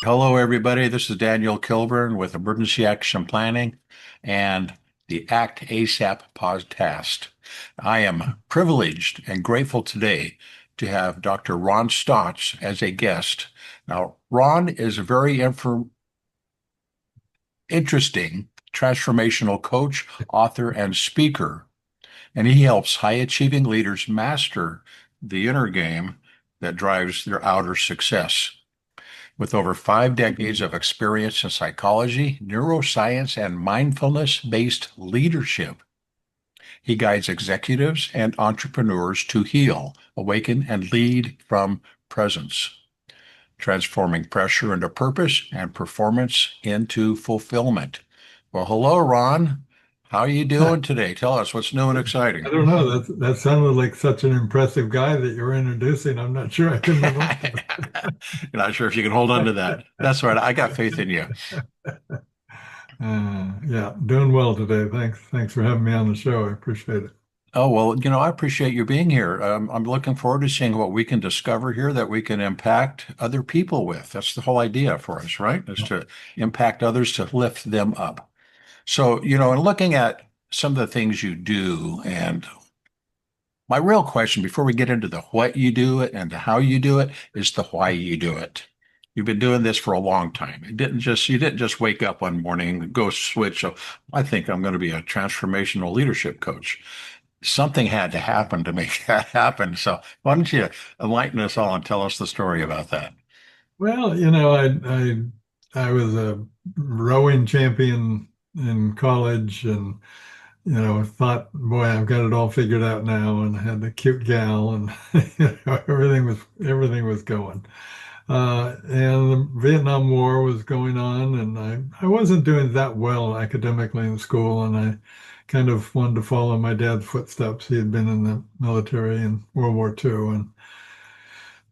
Hello, everybody. This is Daniel Kilburn with Emergency Action Planning and the Act ASAP podcast. I am privileged and grateful today to have Dr. Ron Stotts as a guest. Now, Ron is a very interesting transformational coach, author, and speaker, and he helps high achieving leaders master the inner game that drives their outer success. With over 5 decades of experience in psychology, neuroscience, and mindfulness based leadership, he guides executives and entrepreneurs to heal, awaken, and lead from presence, transforming pressure into purpose and performance into fulfillment. Well, hello, Ron. How are you I doing today? Tell us what's new and exciting. don't know. That sounded like such an impressive guy that you're introducing. I'm not sure I can live up to You're not sure if you can hold on to that. That's right. I got faith in you. it. Yeah, doing well today. Thanks for having me on the show. I appreciate it. Oh, well, I appreciate you being here. I'm looking forward to seeing what we can discover here that we can impact other people with. That's the whole idea for us, right? Is to impact others to lift them up. So, in looking at some of the things you do, and my real question before we get into the what you do it and the how you do it is the why you do it. You've been doing this for a long time. You didn't just wake up one morning and go switch. So I think I'm going to be a transformational leadership coach. Something had to happen to make that happen. So why don't you enlighten us all and tell us the story about that? Well, I was a rowing champion in college, and thought, boy, I've got it all figured out now, and I had the cute gal, and everything was going. And the Vietnam War was going on, and I wasn't doing that well academically in school, and I kind of wanted to follow my dad's footsteps. He had been in the military in World War II, and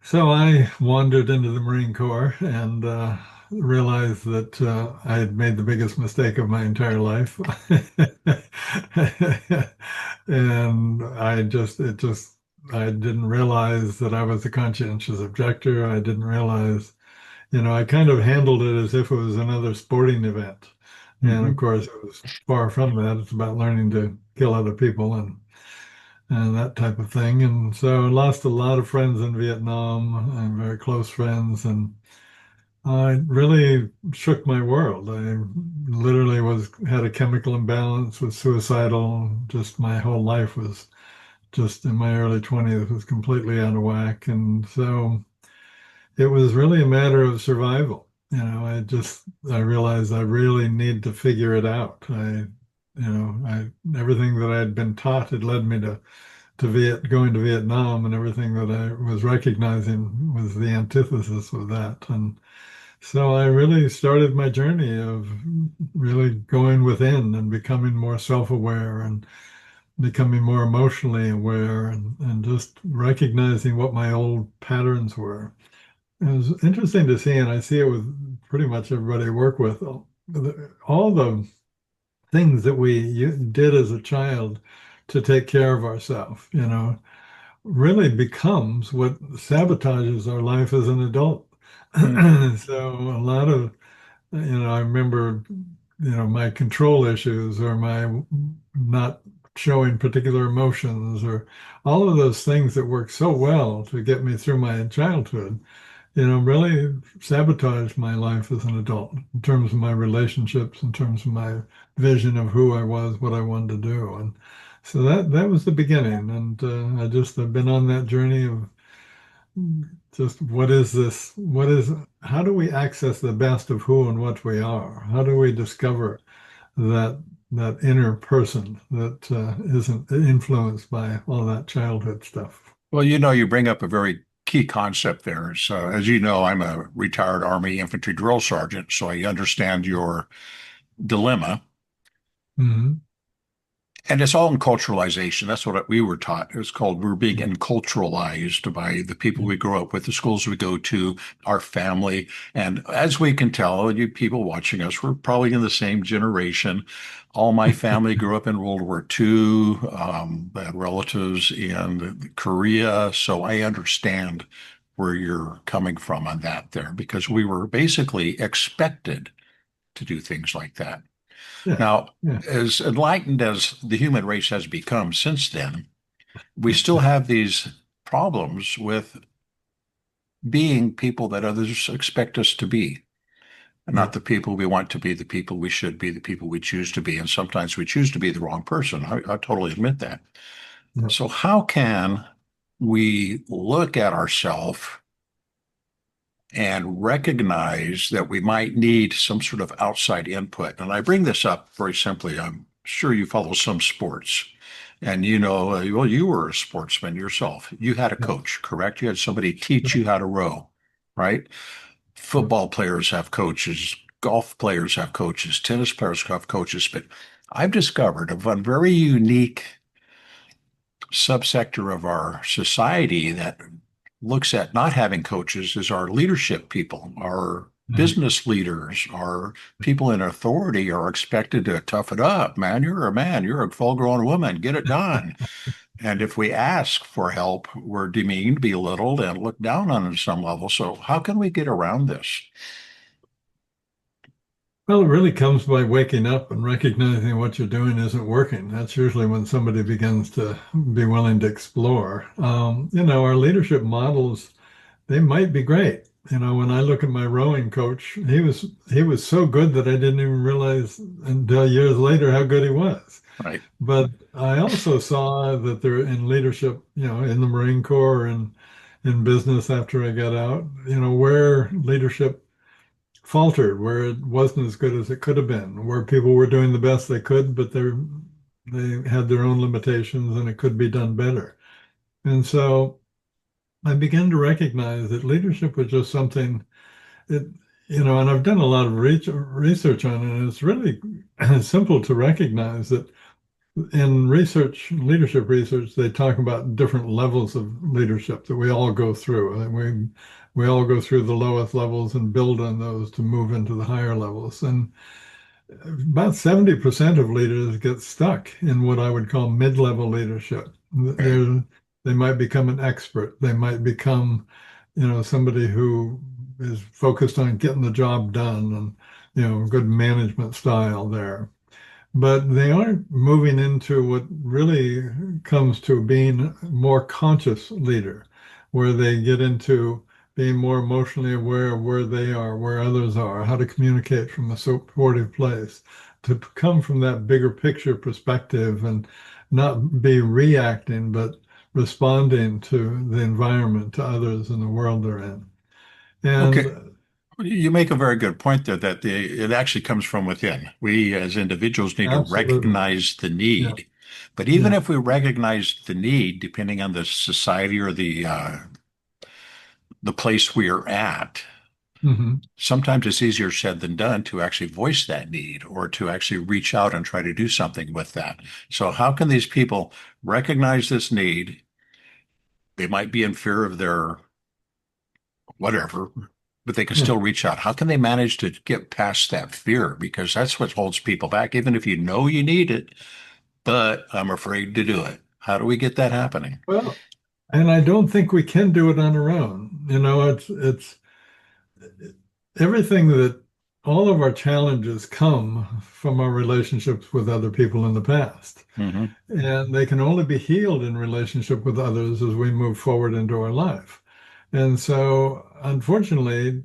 so I wandered into the Marine Corps and realized that I had made the biggest mistake of my entire life. And I didn't realize that I was a conscientious objector. I didn't realize, I kind of handled it as if it was another sporting event. And of Hmm. course, it was far from that. It's about learning to kill other people and that type of thing. And so I lost a lot of friends in Vietnam and very close friends. And it really shook my world. I literally had a chemical imbalance, was suicidal. Just my whole life was just in my early 20s was completely out of whack. And so it was really a matter of survival. I realized I really need to figure it out. Everything that I had been taught had led me going to Vietnam, and everything that I was recognizing was the antithesis of that. And so I really started my journey of really going within and becoming more self-aware and becoming more emotionally aware and just recognizing what my old patterns were. It was interesting to see, and I see it with pretty much everybody I work with. All the things that we did as a child to take care of ourselves, really becomes what sabotages our life as an adult. So a lot of, I remember, my control issues or my not showing particular emotions or all of those things that worked so well to get me through my childhood, really sabotaged my life as an adult in terms of my relationships, in terms of my vision of who I was, what I wanted to do. And so that was the beginning. And I've been on that journey of just what is this? How do we access the best of who and what we are? How do we discover that inner person that isn't influenced by all that childhood stuff? Well, you bring up a very key concept there. So, as you know, I'm a retired Army infantry drill sergeant, so I understand your dilemma. Hmm. And it's all in culturalization. That's what we were taught. It was called we're being enculturalized by the people we grow up with, the schools we go to, our family. And as we can tell, you people watching us, we're probably in the same generation. All my family grew up in World War II. I had relatives in Korea, so I understand where you're coming from on that there, because we were basically expected to do things like that. Yeah. Now, Yeah. as enlightened as the human race has become since then, we still have these problems with being people that others expect us to be, and Yeah. not the people we want to be, the people we should be, the people we choose to be. And sometimes we choose to be the wrong person. I totally admit that. Yeah. So, how can we look at ourselves and recognize that we might need some sort of outside input? And I bring this up very simply. I'm sure you follow some sports. And well, you were a sportsman yourself. You had a Yeah. coach, correct? You had somebody teach you how to row, right? Yeah. Football players have coaches, golf players have coaches, tennis players have coaches. But I've discovered of one very unique subsector of our society that looks at not having coaches is our leadership people, our Yeah. business leaders, our people in authority are expected to tough it up. Man, you're a man, you're a full grown woman, get it done. And if we ask for help, we're demeaned, belittled, and looked down on some level. So, how can we get around this? Well, it really comes by waking up and recognizing what you're doing isn't working. That's usually when somebody begins to be willing to explore. Our leadership models, they might be great. When I look at my rowing coach, he was so good that I didn't even realize until years later how good he was. Right. But I also saw that they're in leadership, in the Marine Corps and in business after I got out, where leadership faltered, where it wasn't as good as it could have been, where people were doing the best they could, but they had their own limitations and it could be done better. And so I began to recognize that leadership was just something it, and I've done a lot of research on it, and it's really simple to recognize that in leadership research, they talk about different levels of leadership that we all go through. And we all go through the lowest levels and build on those to move into the higher levels. And about 70% of leaders get stuck in what I would call mid-level leadership. Okay. They might become an expert. They might become, somebody who is focused on getting the job done and, good management style there, but they aren't moving into what really comes to being a more conscious leader, where they get into being more emotionally aware of where they are, where others are, how to communicate from a supportive place, to come from that bigger picture perspective and not be reacting, but responding to the environment, to others in the world they're in. Okay. And You make a very good point there that it actually comes from within. We as individuals need to absolutely, recognize the yeah, need. But even yeah. if we recognize the need, depending on the society or the place we are at, Hmm. sometimes it's easier said than done to actually voice that need or to actually reach out and try to do something with that. So how can these people recognize this need? They might be in fear of their whatever, but they can Yeah. still reach out. How can they manage to get past that fear? Because that's what holds people back, even if you know you need it, but I'm afraid to do it. How do we get that happening? Well, and I don't think we can do it on our own. It's everything that all of our challenges come from our relationships with other people in the past. Hmm. And they can only be healed in relationship with others as we move forward into our life. And so, unfortunately,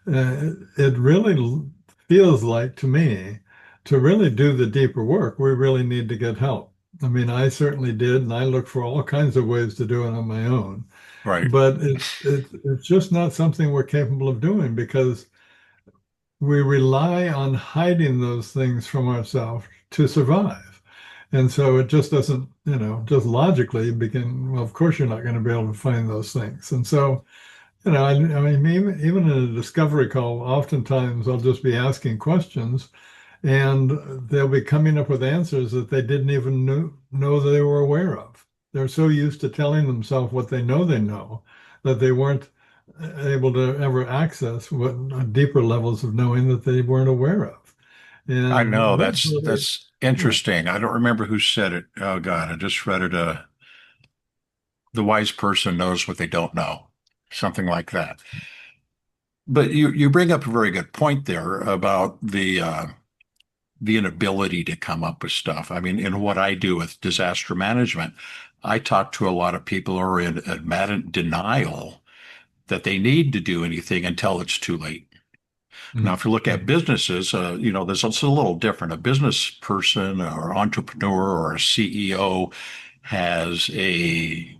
it really feels like to me to really do the deeper work, we really need to get help. I mean, I certainly did, and I looked for all kinds of ways to do it on my own. Right. But it's just not something we're capable of doing because we rely on hiding those things from ourselves to survive. And so it just doesn't, just logically begin, well, of course you're not going to be able to find those things. And so, I mean, even in a discovery call, oftentimes I'll just be asking questions and they'll be coming up with answers that they didn't even know they were aware of. They're so used to telling themselves what they know that they weren't able to ever access what deeper levels of knowing that they weren't aware of. I And know that's really, that's yeah. interesting. I don't remember who said it. Oh God, I just read it. The wise person knows what they don't know. something like that. But you bring up a very good point there about the inability to come up with stuff. I mean, in what I do with disaster management, I talk to a lot of people who are in adamant denial that they need to do anything until it's too late. Now, if you look at Mhm. businesses, there's also a little different. A business person or entrepreneur or a CEO has a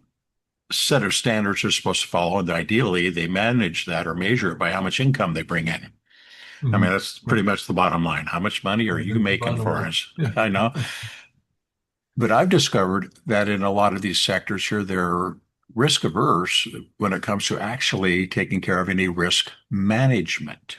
set of standards they're supposed to follow, and ideally they manage that or measure it by how much income they bring in. I mean, Mhm. that's pretty Right. much the bottom line. How much money are That you is the making bottom for line. us? Yeah. I know. But I've discovered that in a lot of these sectors here, they're risk averse when it comes to actually taking care of any risk management.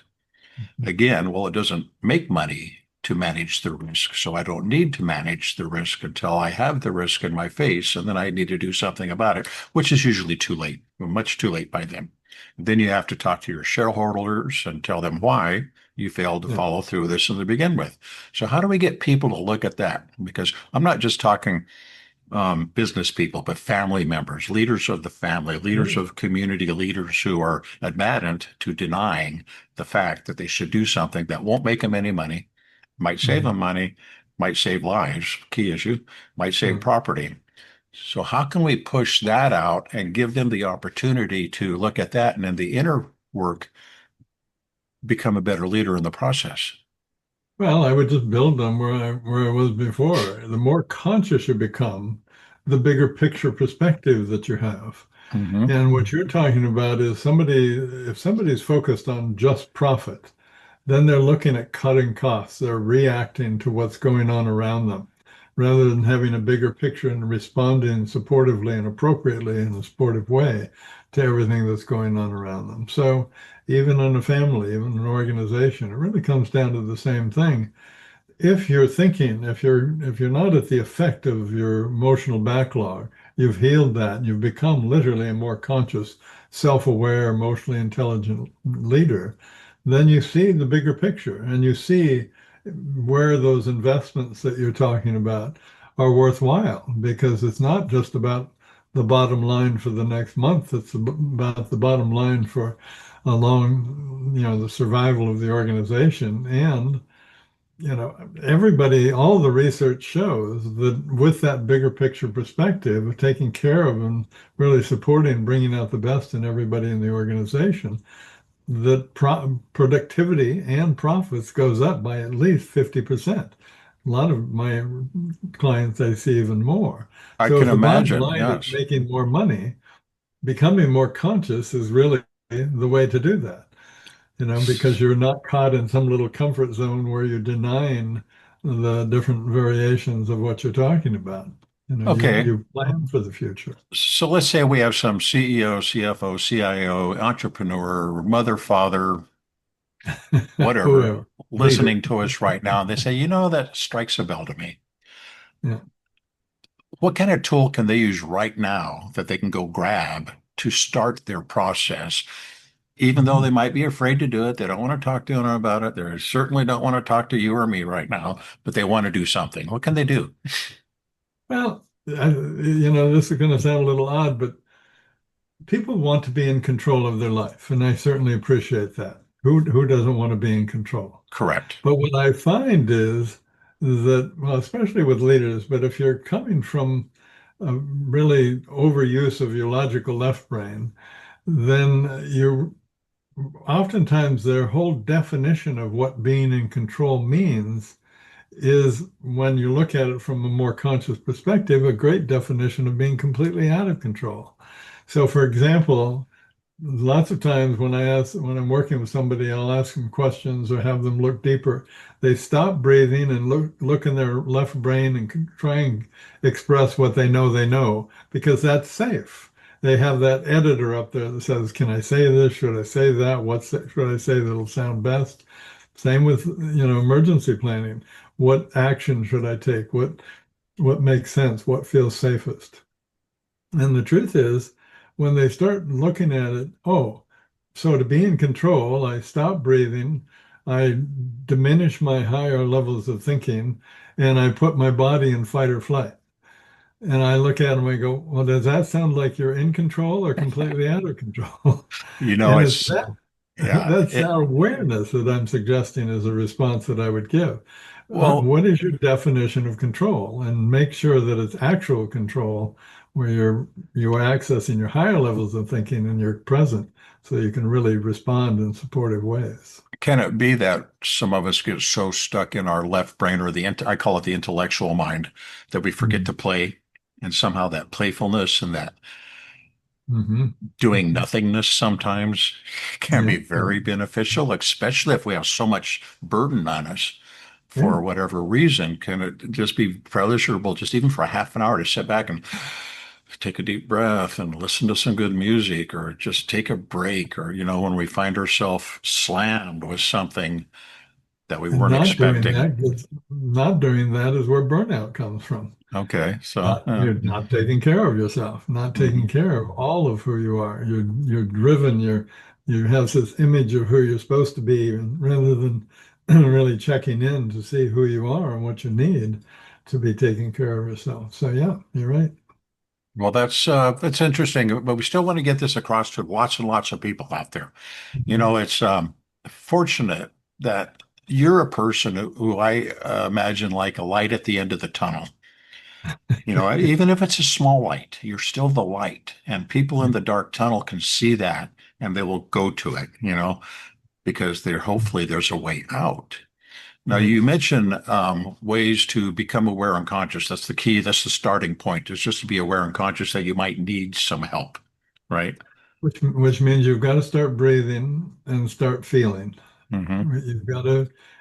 Again, well, it doesn't make money to manage the risk. So I don't need to manage the risk until I have the risk in my face. And then I need to do something about it, which is usually too late, much too late by then. Then you have to talk to your shareholders and tell them why you failed to Yeah. follow through this to begin with. So how do we get people to look at that? Because I'm not just talking business people, but family members, leaders of the family, leaders Sure. of community, leaders who are adamant to denying the fact that they should do something that won't make them any money, might save Mhm. them money, might save lives, key issue, might save Right. property. So how can we push that out and give them the opportunity to look at that and in the inner work become a better leader in the process? Well, I would just build on where I was before. The more conscious you become, the bigger picture perspective that you have. Hmm. And what you're talking about is somebody, if somebody's focused on just profit, then they're looking at cutting costs. They're reacting to what's going on around them rather than having a bigger picture and responding supportively and appropriately in a supportive way to everything that's going on around them. So even in a family, even an organization, it really comes down to the same thing. If you're thinking, if you're not at the effect of your emotional backlog, you've healed that, and you've become literally a more conscious, self-aware, emotionally intelligent leader, then you see the bigger picture and you see where those investments that you're talking about are worthwhile because it's not just about the bottom line for the next month, it's about the bottom line for a long, the survival of the organization and everybody, all the research shows that with that bigger picture perspective of taking care of and really supporting, bringing out the best in everybody in the organization, that productivity and profits goes up by at least 50%. A lot of my clients, I see even more. I So can if the bottom imagine, line is yes. making more money, becoming more conscious is really the way to do that, because you're not caught in some little comfort zone where you're denying the different variations of what you're talking about. Okay, You plan for the future. so let's say we have some CEO, CFO, CIO, entrepreneur, mother, father, whatever, Whoever, leader. listening to us right now. And they say, that strikes a bell to me. Yeah. What kind of tool can they use right now that they can go grab to start their process? Even though Mhm. they might be afraid to do it, they don't want to talk to anyone about it. They certainly don't want to talk to you or me right now, but they want to do something. What can they do? Well, this is going to sound a little odd, but people want to be in control of their life, and I certainly appreciate that. Who doesn't want to be in control? Correct. But what I find is that, well, especially with leaders, but if you're coming from a really overuse of your logical left brain, then you oftentimes their whole definition of what being in control means is, when you look at it from a more conscious perspective, a great definition of being completely out of control. So, for example, lots of times when I'm working with somebody, I'll ask them questions or have them look deeper. They stop breathing and look in their left brain and try and express what they know because that's safe. They have that editor up there that says, "Can I say this? Should I say that? Should I say that'll sound best?" Same with emergency planning. What action should I take? What makes sense? What feels safest? And the truth is, when they start looking at it, oh, so to be in control, I stop breathing, I diminish my higher levels of thinking, and I put my body in fight or flight. And I look at them and go, well, does that sound like you're in control or completely out of control? You know, And it's it's that yeah. that's our awareness that I'm suggesting as a response that I would give. Well, What is your definition of control? And make sure that it's actual control where you are accessing your higher levels of thinking and you're present so you can really respond in supportive ways. can it be that some of us get so stuck in our left brain or I call it the intellectual mind that we forget to Mm. play, and somehow that playfulness and that Hmm. doing Hmm. nothingness sometimes can Yeah, be very beneficial, especially if we have so much burden on us yeah. for whatever reason. Can it just be pleasurable, just even for a half an hour, to sit back and take a deep breath and listen to some good music, or just take a break, or, when we find ourselves slammed with something that we And weren't expecting? not doing that is where burnout comes from. Okay, so, You're not taking care of yourself, not taking mhm. care of all of who you are. You're driven. You have this image of who you're supposed to be, and rather than really checking in to see who you are and what you need to be taking care of yourself. So yeah, you're right. Well, that's interesting, but we still want to get this across to lots and lots of people out there. Mhm. It's fortunate that you're a person who I imagine like a light at the end of the tunnel. Even if it's a small light, you're still the light, and people in the dark tunnel can see that, and they will go to it, because hopefully there's a way out. Now, you Yes. mentioned ways to become aware and conscious. That's the key. That's the starting point, is just to be aware and conscious that you might need some help, right? Which means you've got to start breathing and start feeling. Hmm.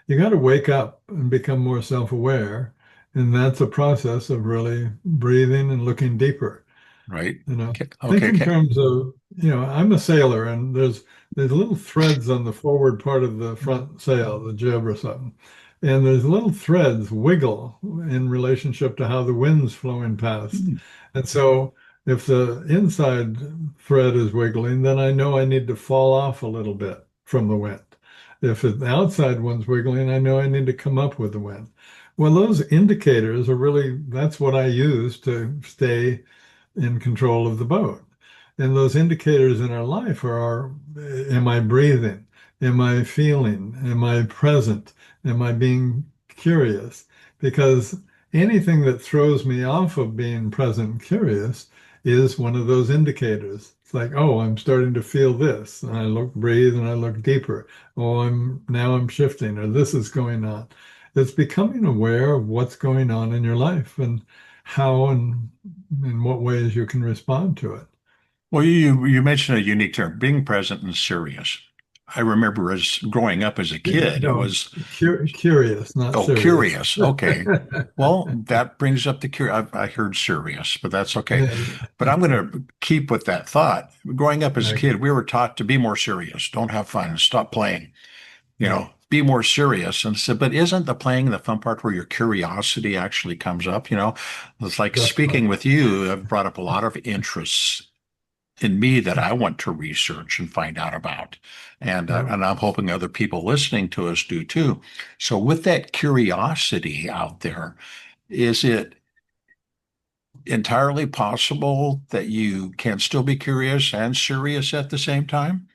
You got to wake up and become more self-aware, and that's a process of really breathing and looking deeper. Right. Okay. Think Okay. in Okay. terms of, I'm a sailor, and there's little threads on the forward part of the front sail, the jib or something. And there's little threads wiggle in relationship to how the wind's flowing past. Hmm. And so if the inside thread is wiggling, then I know I need to fall off a little bit from the wind. If the outside one's wiggling, I know I need to come up with the wind. Well, those indicators are really, that's what I use to stay in control of the boat. And those indicators in our life am I breathing? Am I feeling? Am I present? Am I being curious? Because anything that throws me off of being present and curious is one of those indicators. It's like, oh, I'm starting to feel this. And I breathe and I look deeper. Oh, I'm shifting, or this is going on. It's becoming aware of what's going on in your life and how and in what ways you can respond to it. Well, you mentioned a unique term, being present and serious. I remember as growing up as a kid, it No, was, curious, not oh, serious. curious. Okay. Well, that brings up the I heard serious, but that's okay. Yeah. But I'm going to keep with that thought. Growing up as a Okay. kid, we were taught to be more serious. Don't have fun. Stop playing. Yeah, Be more serious. And so, but isn't the playing the fun part where your curiosity actually comes up? It's like best part. speaking with you. I've brought up a lot of interests in me that I want to research and find out about. Yeah. And I'm hoping other people listening to us do too. So with that curiosity out there, is it entirely possible that you can still be curious and serious at the same time?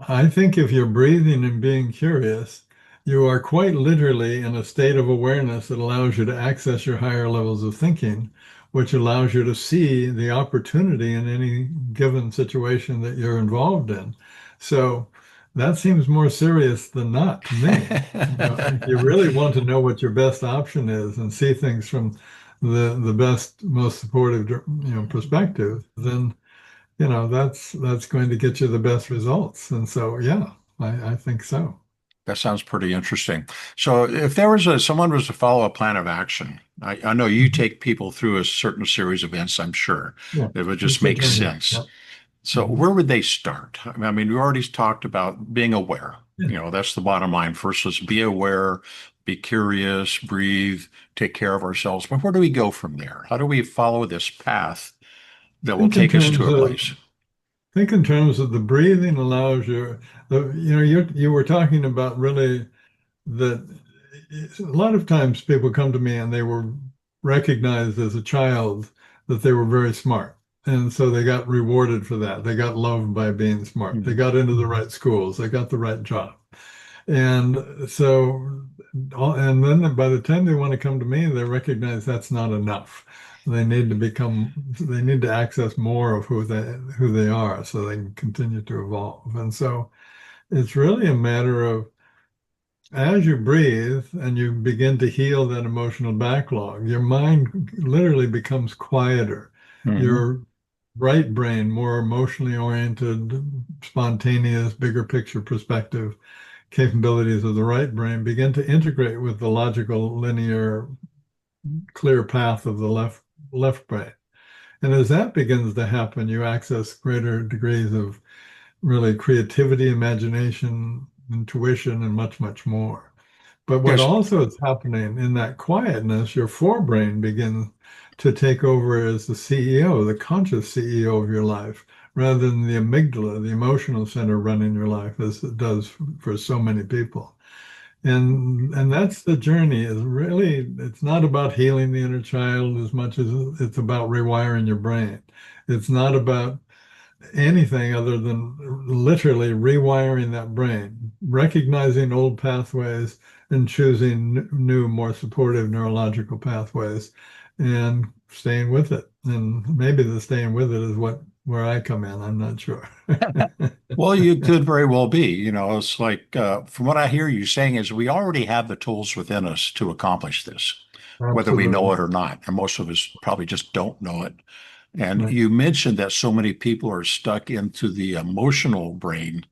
I think if you're breathing and being curious, you are quite literally in a state of awareness that allows you to access your higher levels of thinking, which allows you to see the opportunity in any given situation that you're involved in. So that seems more serious than not to me. If you really want to know what your best option is and see things from the best, most supportive, perspective, then that's going to get you the best results. And so, yeah, I think so. That sounds pretty interesting. So, if there was someone was to follow a plan of action, I know you Mhm. take people through a certain series of events. I'm sure Yeah, it would just it's a make journey. sense. Yeah. So, Mhm. where would they start? I mean, we already talked about being aware. Yeah. That's the bottom line. First, let's be aware, be curious, breathe, take care of ourselves. But where do we go from there? How do we follow this path that will Think in take us to terms a of place? think in terms of the breathing allows you were talking about really that a lot of times people come to me and they were recognized as a child that they were very smart. And so they got rewarded for that. They got loved by being smart. They Mhm. got into the right schools. They got the right job. And so, and then by the time they want to come to me, they recognize that's not enough. They need to access more of who they are so they can continue to evolve. And so it's really a matter of as you breathe and you begin to heal that emotional backlog, your mind literally becomes quieter. Mhm. Your right brain, more emotionally oriented, spontaneous, bigger picture perspective capabilities of the right brain begin to integrate with the logical, linear, clear path of the left brain. And as that begins to happen, you access greater degrees of really creativity, imagination, intuition, and much, much more. But what Yes. also is happening in that quietness, your forebrain begins to take over as the CEO, the conscious CEO of your life, rather than the amygdala, the emotional center running your life, as it does for so many people. And that's the journey is really, it's not about healing the inner child as much as it's about rewiring your brain. It's not about anything other than literally rewiring that brain, recognizing old pathways and choosing new, more supportive neurological pathways and staying with it. And maybe the staying with it is where I come in. I'm not sure. Well, you could very well be. It's like, from what I hear you saying is we already have the tools within us to accomplish this, whether we know Absolutely. it or not. And most of us probably just don't know it. And Right. you mentioned that so many people are stuck into the emotional brain.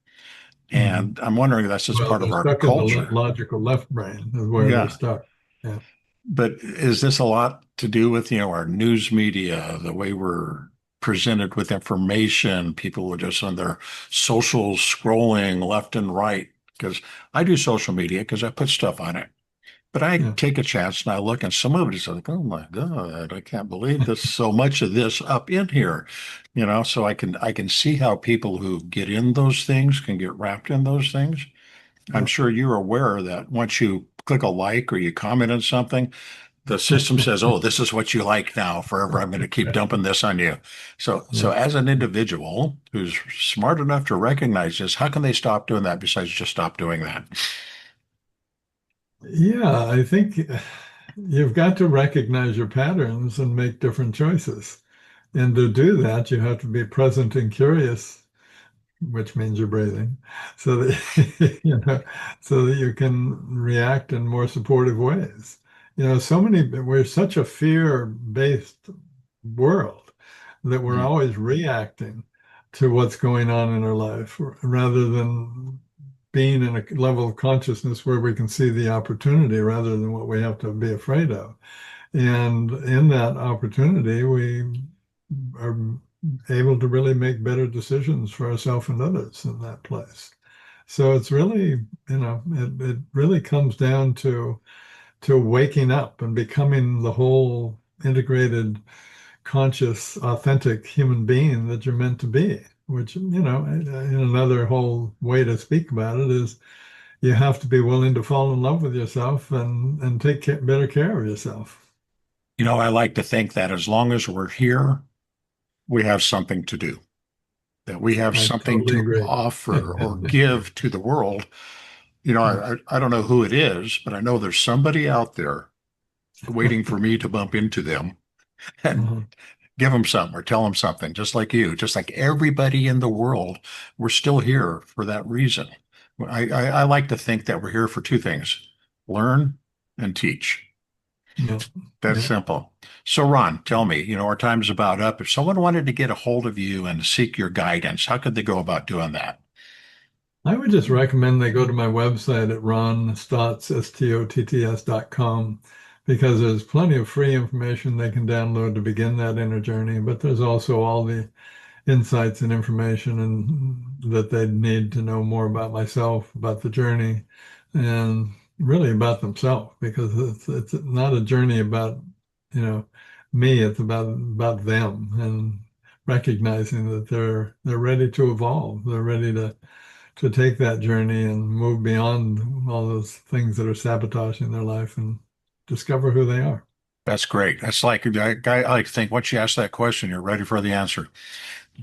Mhm. And I'm wondering if that's just Well, part of they're our stuck in the culture. logical left brain is where they're Yeah. stuck. Yeah. But is this a lot to do with, our news media, the way we're presented with information? People are just on their social scrolling left and right. Because I do social media because I put stuff on it. But I Yeah. take a chance and I look, and some of it is like, oh my God, I can't believe there's so much of this up in here. So I can see how people who get in those things can get wrapped in those things. I'm Yeah. sure you're aware that once you click a like or you comment on something, the system says, "Oh, this is what you like now forever. I'm going to keep dumping this on you." So Yeah. as an individual who's smart enough to recognize this, how can they stop doing that besides just stop doing that? Yeah, I think you've got to recognize your patterns and make different choices. And to do that, you have to be present and curious, which means you're breathing, so that so that you can react in more supportive ways. We're such a fear-based world that we're Mm. always reacting to what's going on in our life rather than being in a level of consciousness where we can see the opportunity rather than what we have to be afraid of. And in that opportunity, we are able to really make better decisions for ourselves and others in that place. So it's really, it really comes down to waking up and becoming the whole integrated, conscious, authentic human being that you're meant to be. Which, in another whole way to speak about it is you have to be willing to fall in love with yourself and take better care of yourself. I like to think that as long as we're here, we have something to do, that we have I something totally to agree. offer or give to the world. Yes. I don't know who it is, but I know there's somebody out there waiting for me to bump into them and Uh-huh. give them something or tell them something, just like you, just like everybody in the world. We're still here for that reason. I like to think that we're here for two things: learn and teach. Yeah. That's Yeah. simple. So, Ron, tell me, our time's about up. If someone wanted to get a hold of you and seek your guidance, how could they go about doing that? I would just recommend they go to my website at ronstotts.com because there's plenty of free information they can download to begin that inner journey. But there's also all the insights and information and that they need to know more about myself, about the journey, and really about themselves because it's not a journey about, you know, me, it's about them and recognizing that they're ready to evolve. They're ready to take that journey and move beyond all those things that are sabotaging their life and discover who they are. That's great. That's like I like to think once you ask that question, you're ready for the answer,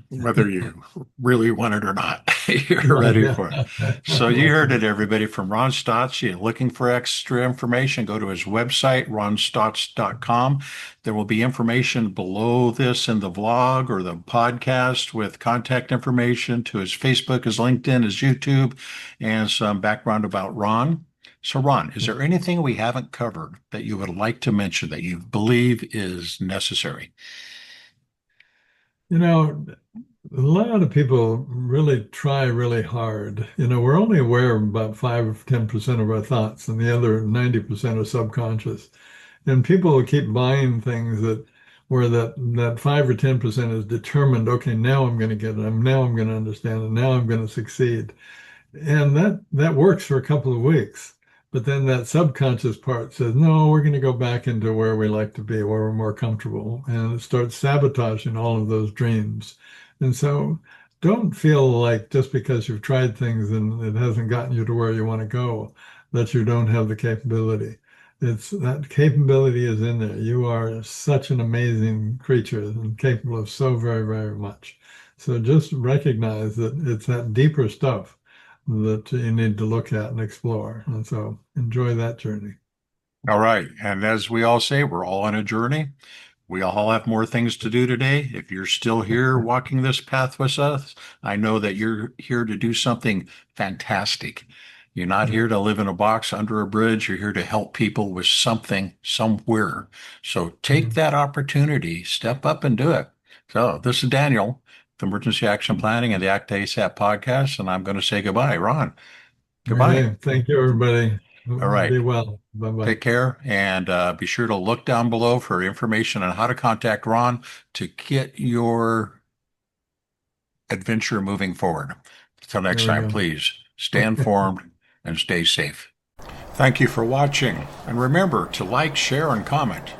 whether you really want it or not. You're Right. ready Yeah. for it. So you That's heard right. it, everybody, from Ron Stotts. You're looking for extra information, go to his website, ronstotts.com. There will be information below this in the vlog or the podcast with contact information to his Facebook, his LinkedIn, his YouTube, and some background about Ron. So, Ron, is there anything we haven't covered that you would like to mention that you believe is necessary? You know, a lot of people really try really hard. We're only aware of about 5 or 10% of our thoughts, and the other 90% are subconscious. And people keep buying things that where that 5 or 10% is determined. Okay, now I'm going to get it. Now I'm going to understand it. Now I'm going to succeed. And that works for a couple of weeks. But then that subconscious part says, no, we're going to go back into where we like to be, where we're more comfortable. And it starts sabotaging all of those dreams. And so don't feel like just because you've tried things and it hasn't gotten you to where you want to go, that you don't have the capability. It's that capability is in there. You are such an amazing creature and capable of so very, very much. So just recognize that it's that deeper stuff that you need to look at and explore. And so enjoy that journey. All right. And as we all say, we're all on a journey. We all have more things to do today. If you're still here walking this path with us, I know that you're here to do something fantastic. You're not Yeah. here to live in a box under a bridge. You're here to help people with something somewhere. So take Mhm. that opportunity, step up and do it. So this is Daniel, the Emergency Action Planning and the Act ASAP podcast, and I'm going to say goodbye. Ron, goodbye. Okay. Thank you, everybody. All right. Be well. Bye bye. Take care and be sure to look down below for information on how to contact Ron to get your adventure moving forward. Until next There we time, go. please stay informed and stay safe. Thank you for watching. And remember to like, share, and comment.